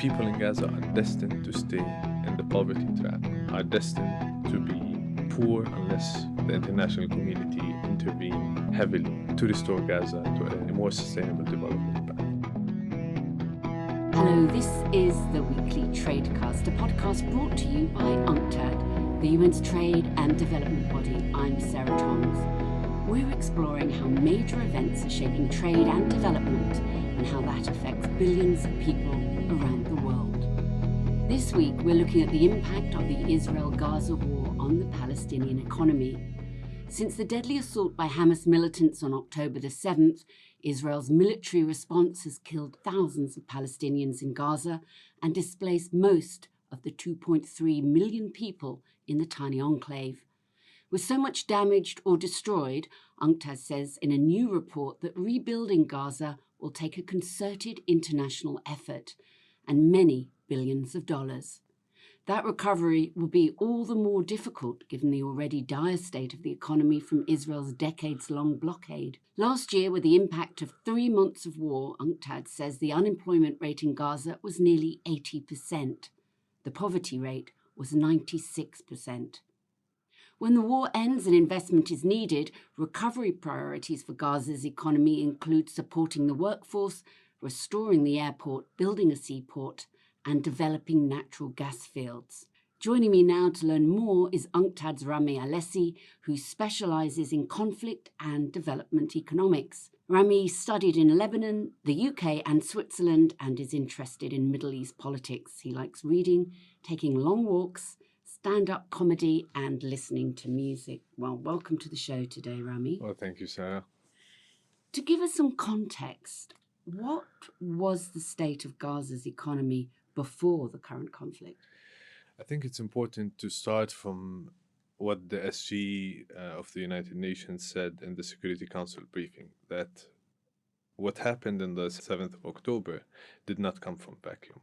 people in Gaza are destined to stay in the poverty trap, are destined to be poor unless the international community intervene heavily to restore Gaza to a more sustainable development path. Hello, this is the Weekly Tradecast, a podcast brought to you by UNCTAD, the UN's trade and development body. I'm Sarah Toms. We're exploring how major events are shaping trade and development and how that affects billions of people around the world. This week, we're looking at the impact of the Israel-Gaza war on the Palestinian economy. Since the deadly assault by Hamas militants on October the 7th, Israel's military response has killed thousands of Palestinians in Gaza and displaced most of the 2.3 million people in the tiny enclave. With so much damaged or destroyed, UNCTAD says in a new report that rebuilding Gaza will take a concerted international effort and many billions of dollars. That recovery will be all the more difficult given the already dire state of the economy from Israel's decades-long blockade. Last year, with the impact of 3 months of war, UNCTAD says the unemployment rate in Gaza was nearly 80%. The poverty rate was 96%. When the war ends and investment is needed, recovery priorities for Gaza's economy include supporting the workforce, restoring the airport, building a seaport, and developing natural gas fields. Joining me now to learn more is UNCTAD's Rami Alazzeh, who specialises in conflict and development economics. Rami studied in Lebanon, the UK and Switzerland and is interested in Middle East politics. He likes reading, taking long walks, stand-up comedy and listening to music. Well, welcome to the show today, Rami. Well, thank you, Sarah. To give us some context, what was the state of Gaza's economy before the current conflict? I think it's important to start from what the SG of the United Nations said in the Security Council briefing, that what happened on the 7th of October did not come from vacuum.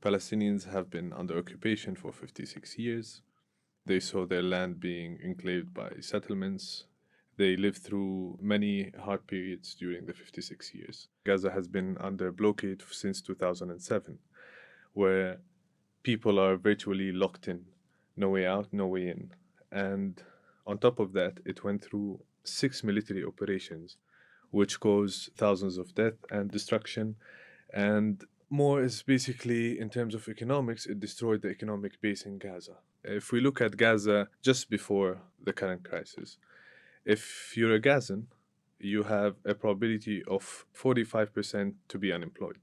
Palestinians have been under occupation for 56 years. They saw their land being enclaved by settlements. They lived through many hard periods during the 56 years. Gaza has been under blockade since 2007, where people are virtually locked in, no way out, no way in. And on top of that, it went through 6 military operations, which caused thousands of death and destruction. And more is basically, in terms of economics, it destroyed the economic base in Gaza. If we look at Gaza just before the current crisis, if you're a Gazan, you have a probability of 45% to be unemployed.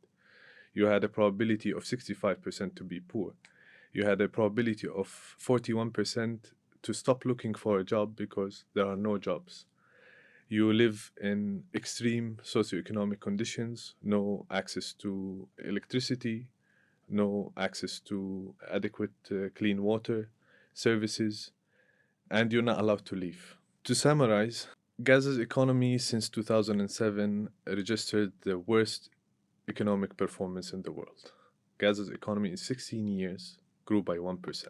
You had a probability of 65% to be poor. You had a probability of 41% to stop looking for a job because there are no jobs. You live in extreme socioeconomic conditions, no access to electricity, no access to adequate clean water services, and you're not allowed to leave. To summarize, Gaza's economy since 2007 registered the worst economic performance in the world. Gaza's economy in 16 years grew by 1%.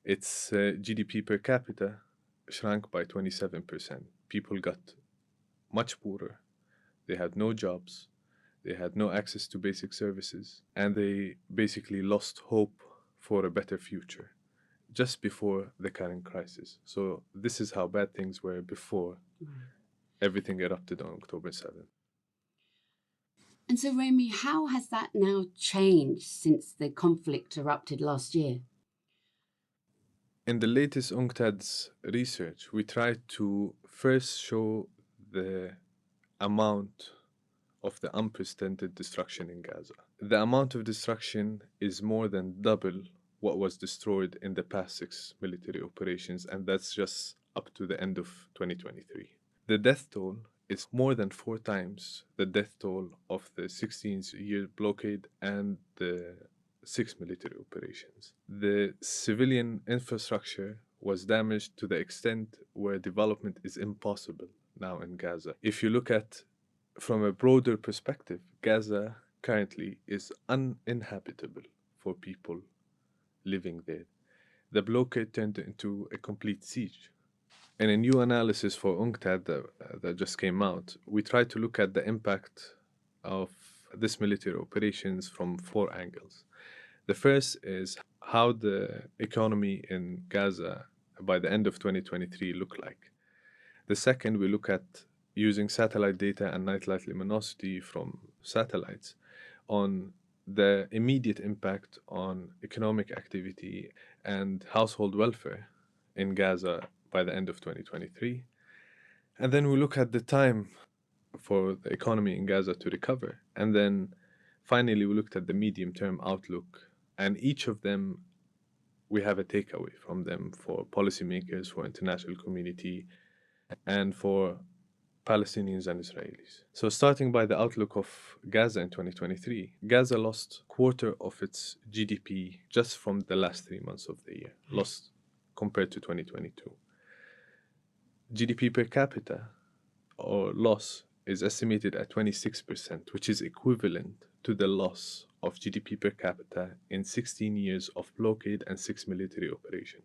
Its GDP per capita shrank by 27%. People got much poorer. They had no jobs. They had no access to basic services. And they basically lost hope for a better future just before the current crisis. So this is how bad things were before everything erupted on October 7th. And so, Rami, how has that now changed since the conflict erupted last year? In the latest UNCTAD's research, we tried to first show the amount of the unprecedented destruction in Gaza. The amount of destruction is more than double what was destroyed in the past 6 military operations, and that's just up to the end of 2023. The death toll is more than 4 times the death toll of the 16-year blockade and the 6 military operations. The civilian infrastructure was damaged to the extent where development is impossible now in Gaza. If you look at from a broader perspective, Gaza currently is uninhabitable for people living there. The blockade turned into a complete siege. In a new analysis for UNCTAD that just came out, we tried to look at the impact of this military operations from four angles. The first is how the economy in Gaza by the end of 2023 look like. The second, we look at using satellite data and nightlight luminosity from satellites on the immediate impact on economic activity and household welfare in Gaza by the end of 2023. And then we look at the time for the economy in Gaza to recover. And then finally, we looked at the medium term outlook. And each of them, we have a takeaway from them for policymakers, for international community, and for Palestinians and Israelis. So starting by the outlook of Gaza in 2023, Gaza lost quarter of its GDP just from the last 3 months of the year, lost compared to 2022. GDP per capita or loss is estimated at 26%, which is equivalent to the loss of GDP per capita in 16 years of blockade and 6 military operations.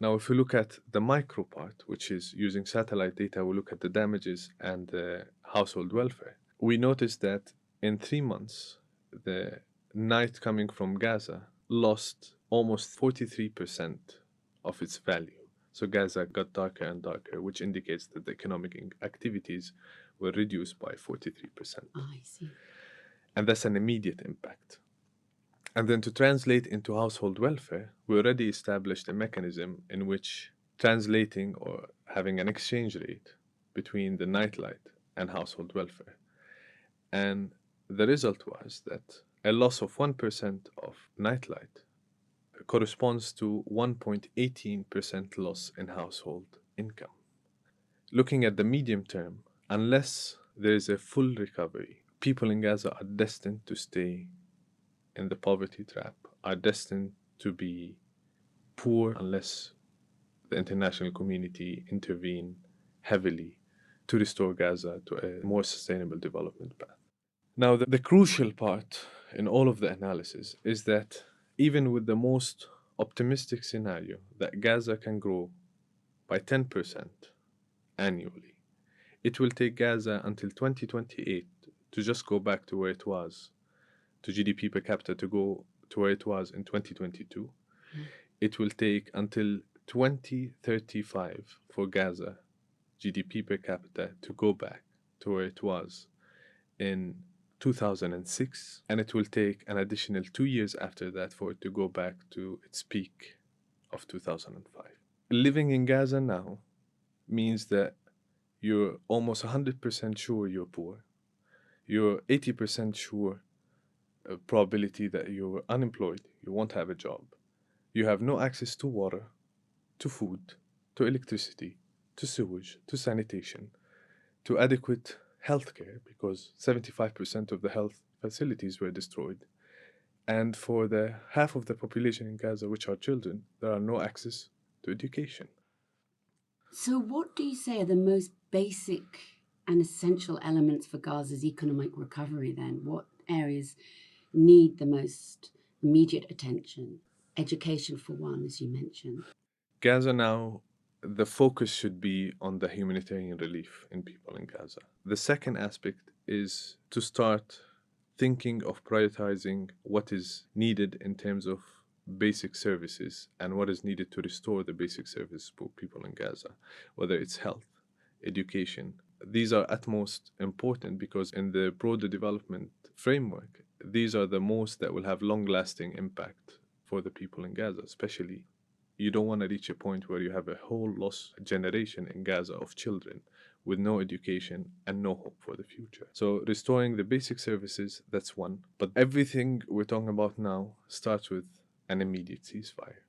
Now, if we look at the micro part, which is using satellite data, we look at the damages and the household welfare. We notice that in 3 months, the night coming from Gaza lost almost 43% of its value. So Gaza got darker and darker, which indicates that the economic activities were reduced by 43%. Oh, I see. And that's an immediate impact. And then to translate into household welfare, we already established a mechanism in which translating or having an exchange rate between the nightlight and household welfare. And the result was that a loss of 1% of nightlight corresponds to 1.18% loss in household income. Looking at the medium term, unless there is a full recovery, people in Gaza are destined to stay in the poverty trap, are destined to be poor unless the international community intervene heavily to restore Gaza to a more sustainable development path. Now, the crucial part in all of the analysis is that even with the most optimistic scenario that Gaza can grow by 10% annually, it will take Gaza until 2028 to just go back to where it was, to GDP per capita to go to where it was in 2022. It will take until 2035 for Gaza GDP per capita to go back to where it was in 2006, and it will take an additional 2 years after that for it to go back to its peak of 2005. Living in Gaza now means that you're almost 100% sure you're poor. You're 80% sure probability that you're unemployed, you won't have a job. You have no access to water, to food, to electricity, to sewage, to sanitation, to adequate healthcare, because 75% of the health facilities were destroyed. And for the half of the population in Gaza, which are children, there are no access to education. So what do you say are the most basic and essential elements for Gaza's economic recovery then? What areas need the most immediate attention? Education for one, as you mentioned. Gaza now, the focus should be on the humanitarian relief in people in Gaza. The second aspect is to start thinking of prioritizing what is needed in terms of basic services and what is needed to restore the basic services for people in Gaza, whether it's health, education. These are at most important because in the broader development framework, these are the most that will have long-lasting impact for the people in Gaza, especially. You don't want to reach a point where you have a whole lost generation in Gaza of children with no education and no hope for the future. So restoring the basic services, that's one. But everything we're talking about now starts with an immediate ceasefire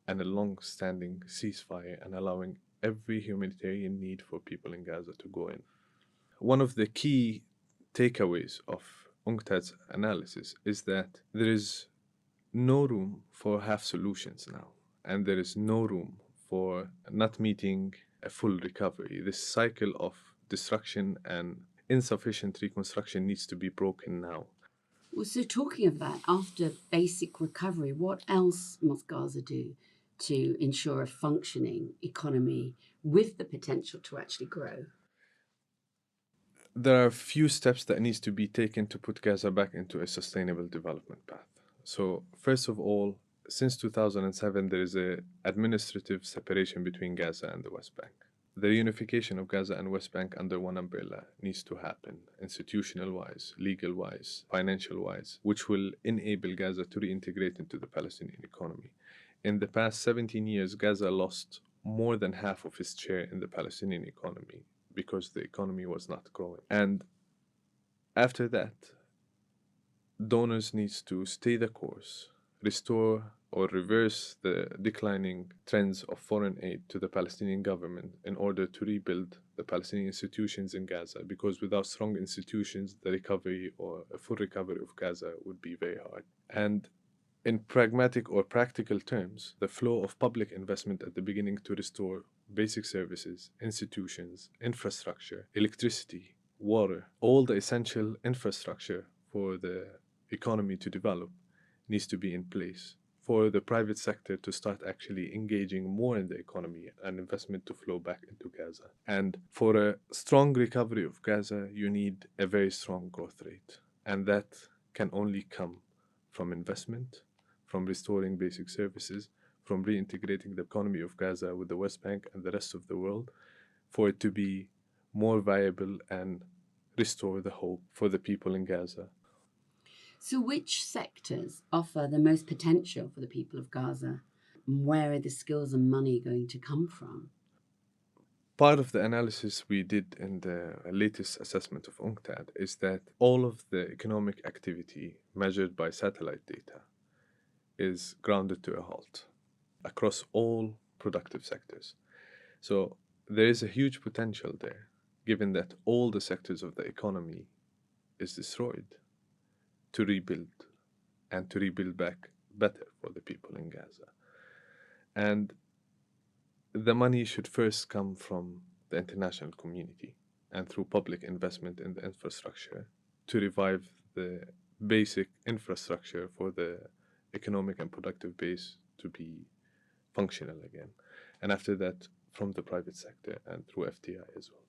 and a long-standing ceasefire and allowing every humanitarian need for people in Gaza to go in. One of the key takeaways of UNCTAD's analysis is that there is no room for half solutions now, and there is no room for not meeting a full recovery. This cycle of destruction and insufficient reconstruction needs to be broken now. Well, so talking of that, after basic recovery, what else must Gaza do to ensure a functioning economy with the potential to actually grow? there are a few steps that needs to be taken to put Gaza back into a sustainable development path. So first of all, since 2007, there is a administrative separation between Gaza and the West Bank. The reunification of Gaza and West Bank under one umbrella needs to happen, institutional-wise, legal-wise, financial-wise, which will enable Gaza to reintegrate into the Palestinian economy. In the past 17 years, Gaza lost more than half of its share in the Palestinian economy because the economy was not growing. And after that, donors needs to stay the course, restore or reverse the declining trends of foreign aid to the Palestinian government in order to rebuild the Palestinian institutions in Gaza, because without strong institutions, the recovery or a full recovery of Gaza would be very hard. And in pragmatic or practical terms, the flow of public investment at the beginning to restore basic services, institutions, infrastructure, electricity, water, all the essential infrastructure for the economy to develop needs to be in place for the private sector to start actually engaging more in the economy and investment to flow back into Gaza. And for a strong recovery of Gaza, you need a very strong growth rate. And that can only come from investment, from restoring basic services, from reintegrating the economy of Gaza with the West Bank and the rest of the world, for it to be more viable and restore the hope for the people in Gaza. So which sectors offer the most potential for the people of Gaza? Where are the skills and money going to come from? Part of the analysis we did in the latest assessment of UNCTAD is that all of the economic activity measured by satellite data is grounded to a halt across all productive sectors. So there is a huge potential there, given that all the sectors of the economy is destroyed, to rebuild and to rebuild back better for the people in Gaza. And the money should first come from the international community and through public investment in the infrastructure to revive the basic infrastructure for the economic and productive base to be functional again. And after that, from the private sector and through FDI as well.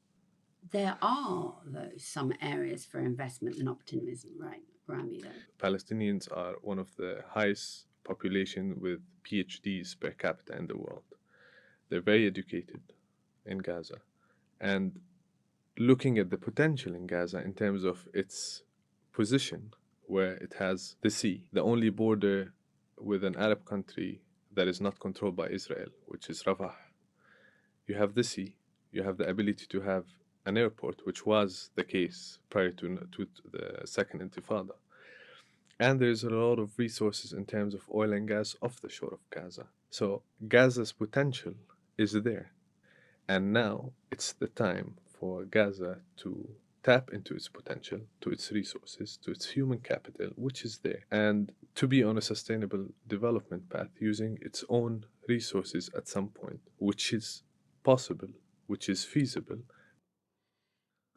There are, though, some areas for investment and optimism, right, Rami? Palestinians are one of the highest population with PhDs per capita in the world. They're very educated in Gaza. And looking at the potential in Gaza in terms of its position, where it has the sea, the only border with an Arab country that is not controlled by Israel, which is Rafah. You have the sea, you have the ability to have an airport, which was the case prior to the Second Intifada. And there's a lot of resources in terms of oil and gas off the shore of Gaza. So Gaza's potential is there. And now it's the time for Gaza to tap into its potential, to its resources, to its human capital, which is there, and to be on a sustainable development path using its own resources at some point, which is possible, which is feasible.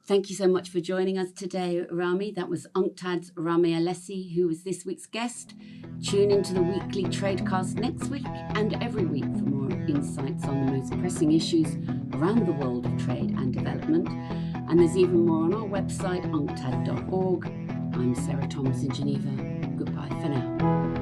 Thank you so much for joining us today, Rami. That was UNCTAD's Rami Alazzeh, who was this week's guest. Tune into the weekly Tradecast next week and every week for more insights on the most pressing issues around the world of trade and development. And there's even more on our website, unctad.org. I'm Sarah Thomas in Geneva. Goodbye for now.